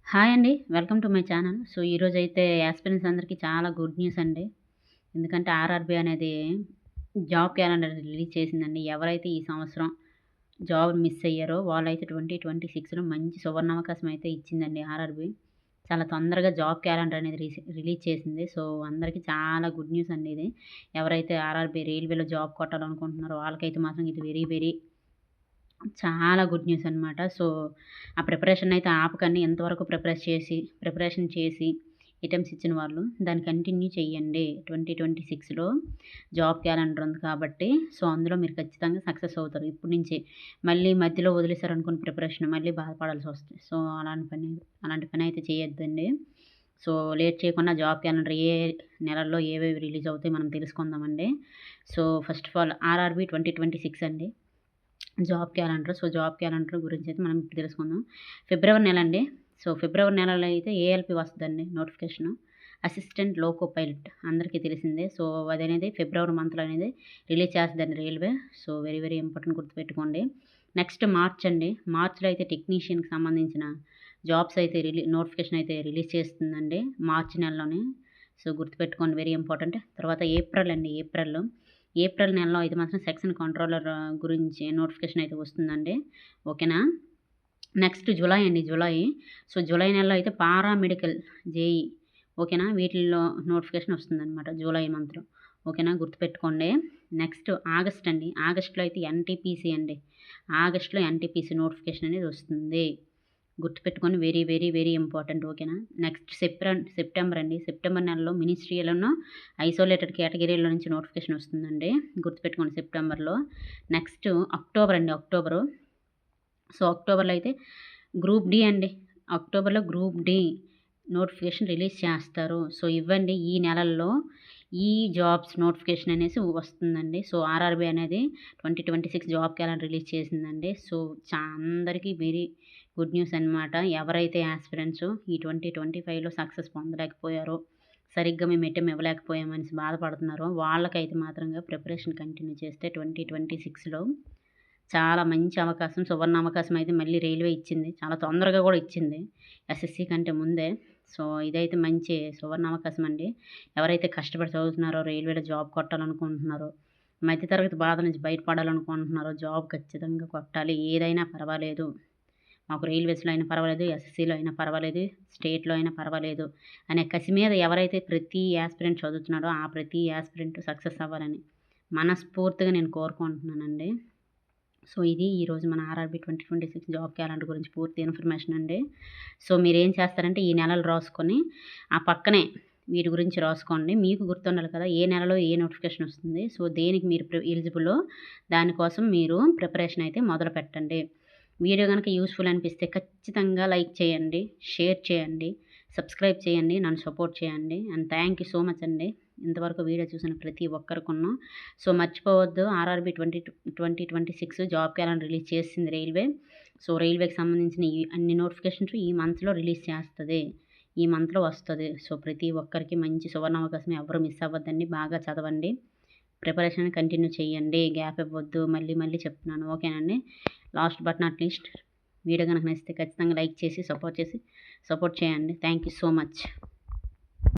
Hi అండి. Welcome to my channel. So, ఈరోజైతే aspirants అందరికీ చాలా గుడ్ న్యూస్ అండి. ఎందుకంటే ఆర్ఆర్‌బీ అనేది జాబ్ క్యాలెండర్ రిలీజ్ చేసిందండి. ఎవరైతే ఈ సంవత్సరం జాబ్ మిస్ అయ్యారో వాళ్ళైతే 2026లో మంచి సువర్ణావకాశం అయితే ఇచ్చిందండి ఆర్ఆర్‌బీ. చాలా తొందరగా జాబ్ క్యాలెండర్ అనేది రిలీజ్ చేసింది. సో, అందరికీ చాలా గుడ్ న్యూస్ అండి ఇది. ఎవరైతే ఆర్ఆర్‌బీ రైల్వేలో జాబ్ కొట్టాలనుకుంటున్నారో వాళ్ళకైతే మాత్రం ఇది వెరీ, వెరీ చాలా గుడ్ న్యూస్ అనమాట. సో, ఆ ప్రిపరేషన్ అయితే ఆపకండి. ఎంతవరకు ప్రిపరేషన్ చేసి ఐటెమ్స్ ఇచ్చిన వాళ్ళు దాన్ని కంటిన్యూ చేయండి. 2026లో జాబ్ క్యాలెండర్ ఉంది కాబట్టి, సో, అందులో మీరు ఖచ్చితంగా సక్సెస్ అవుతారు. ఇప్పటి నుంచే మళ్ళీ మధ్యలో వదిలేసారనుకోండి ప్రిపరేషన్ మళ్ళీ బాధపడాల్సొస్తది. సో, అలాంటి పని అయితే చేయొద్దండి. సో, లేట్ చేయకుండా జాబ్ క్యాలెండర్ ఏ నెలల్లో ఏవేవి రిలీజ్ అవుతాయి మనం తెలుసుకుందామండి. So, first of all RRB 2026 అండి. జాబ్ క్యాలెండర్ గురించయితే మనం ఇప్పుడు తెలుసుకుందాం. ఫిబ్రవరి నెలండి. సో, ఫిబ్రవరి నెలలో అయితే ఏఎల్‌పి వస్తదండి నోటిఫికేషను. అసిస్టెంట్ లోకో పైలట్ అందరికీ తెలిసిందే. సో, అదనేది ఫిబ్రవరి మంత్‌లో అనేది రిలీజ్ చేస్తదండి railway. So, very, very important గుర్తుపెట్టుకోండి. నెక్స్ట్ మార్చ్ అండి. మార్చ్‌లో అయితే టెక్నీషియన్‌కి సంబంధించిన జాబ్స్ అయితే నోటిఫికేషన్ అయితే రిలీజ్ చేస్తుందండి మార్చి నెలలోనే. సో, గుర్తుపెట్టుకోండి వెరీ ఇంపార్టెంట్. తర్వాత ఏప్రిల్ అండి. ఏప్రిల్ నెలలో అయితే మాత్రం సెక్షన్ కంట్రోలర్ గురించి నోటిఫికేషన్ అయితే వస్తుందండి. ఓకేనా? నెక్స్ట్ జులై అండి. సో, జులై నెలలో అయితే పారామెడికల్ జేఈ ఓకేనా? వీటిల్లో నోటిఫికేషన్ వస్తుందనమాట జూలై మంత్‌లో. ఓకేనా? గుర్తుపెట్టుకోండి. నెక్స్ట్ ఆగస్ట్ అండి. ఆగస్ట్‌లో అయితే ఎన్‌టీపీసీ అండి. ఆగస్ట్‌లో ఎన్‌టీపీసీ నోటిఫికేషన్ అనేది వస్తుంది. గుర్తుపెట్టుకొని వెరీ, వెరీ, వెరీ ఇంపార్టెంట్. ఓకేనా? నెక్స్ట్ సెప్టెంబర్ అండి. సెప్టెంబర్ నెలలో మినిస్ట్రియల్‌ను ఐసోలేటెడ్ కేటగిరీలో నుంచి నోటిఫికేషన్ వస్తుందండి. గుర్తుపెట్టుకోండి సెప్టెంబర్‌లో. నెక్స్ట్ అక్టోబర్ అండి. సో, అక్టోబర్‌లో అయితే గ్రూప్ డి అండి. అక్టోబర్‌లో గ్రూప్ డి నోటిఫికేషన్ రిలీజ్ చేస్తారు. సో, ఇవ్వండి ఈ నెలల్లో ఈ జాబ్స్ నోటిఫికేషన్ అనేసి వస్తుందండి. సో, ఆర్ఆర్‌బీ అనేది 2026 జాబ్ క్యాలెండర్ రిలీజ్ చేసిందండి. సో, అందరికీ వెరీ గుడ్ న్యూస్ అనమాట. ఎవరైతే యాస్పిరెంట్స్ ఈ 2025లో సక్సెస్ పొందలేకపోయారో, సరిగ్గా మేము ఎటెమ్ ఇవ్వలేకపోయామనేసి బాధపడుతున్నారో వాళ్ళకైతే మాత్రంగా ప్రిపరేషన్ కంటిన్యూ చేస్తే 2026లో చాలా మంచి అవకాశం, సువర్ణ అవకాశం అయితే మళ్ళీ రైల్వే ఇచ్చింది. చాలా తొందరగా కూడా ఇచ్చింది. ఎస్ఎస్‌సి కంటే ముందే. సో, ఇదైతే మంచి సువర్ణ అవకాశం అండి. ఎవరైతే కష్టపడి చదువుతున్నారో, రైల్వేలో జాబ్ కొట్టాలనుకుంటున్నారో, మధ్య తరగతి బాధ నుంచి బయటపడాలనుకుంటున్నారో, జాబ్ ఖచ్చితంగా కొట్టాలి. ఏదైనా పర్వాలేదు. మాకు రైల్వేస్‌లో అయినా పర్వాలేదు, ఎస్ఎస్‌సిలో అయినా పర్వాలేదు, స్టేట్‌లో అయినా పర్వాలేదు అనే కసి మీద ఎవరైతే ప్రతి యాస్పిరెంట్ చదువుతున్నాడో, ఆ ప్రతి యాస్పిరెంట్ సక్సెస్ అవ్వాలని మనస్ఫూర్తిగా నేను కోరుకుంటున్నానండి. సో, ఇది ఈరోజు మన ఆర్ఆర్‌బీ 2026 జాబ్ క్యాలెండర్ గురించి పూర్తి ఇన్ఫర్మేషన్ అండి. సో, మీరేం చేస్తారంటే ఈ నెలలు రాసుకొని, ఆ పక్కనే వీటి గురించి రాసుకోండి. మీకు గుర్తుండాలి కదా! ఏ నెలలో ఏ నోటిఫికేషన్ వస్తుంది. సో, దేనికి మీరు ఎలిజిబులో దానికోసం మీరు ప్రిపరేషన్ అయితే మొదలుపెట్టండి. వీడియో గనుక యూజ్‌ఫుల్ అనిపిస్తే ఖచ్చితంగా లైక్ చేయండి, షేర్ చేయండి, సబ్స్క్రైబ్ చేయండి, నన్ను సపోర్ట్ చేయండి. And thank you so much అండి. ఇంతవరకు వీడియో చూసిన ప్రతి ఒక్కరికును. సో, మర్చిపోవద్దు ఆర్ఆర్‌బీ 2026 జాబ్ క్యాలెండర్ రిలీజ్ చేసింది రైల్వే. సో, రైల్వేకి సంబంధించిన ఈ అన్ని నోటిఫికేషన్స్ ఈ మంత్‌లో రిలీజ్ చేస్తది. ఈ మంత్‌లో వస్తది. సో, ప్రతి ఒక్కరికి మంచి సువర్ణావకాశం ఎవరు మిస్ అవ్వద్దండి. బాగా చదవండి. ప్రిపరేషన్ కంటిన్యూ చేయండి. గ్యాప్ ఇవ్వద్దు. మళ్ళీ మళ్ళీ చెప్తున్నాను. ఓకేనండి. Last but not least video గనుక నచ్చితే ఖచ్చితంగా లైక్ చేసి సపోర్ట్ చేయండి. Thank you so much.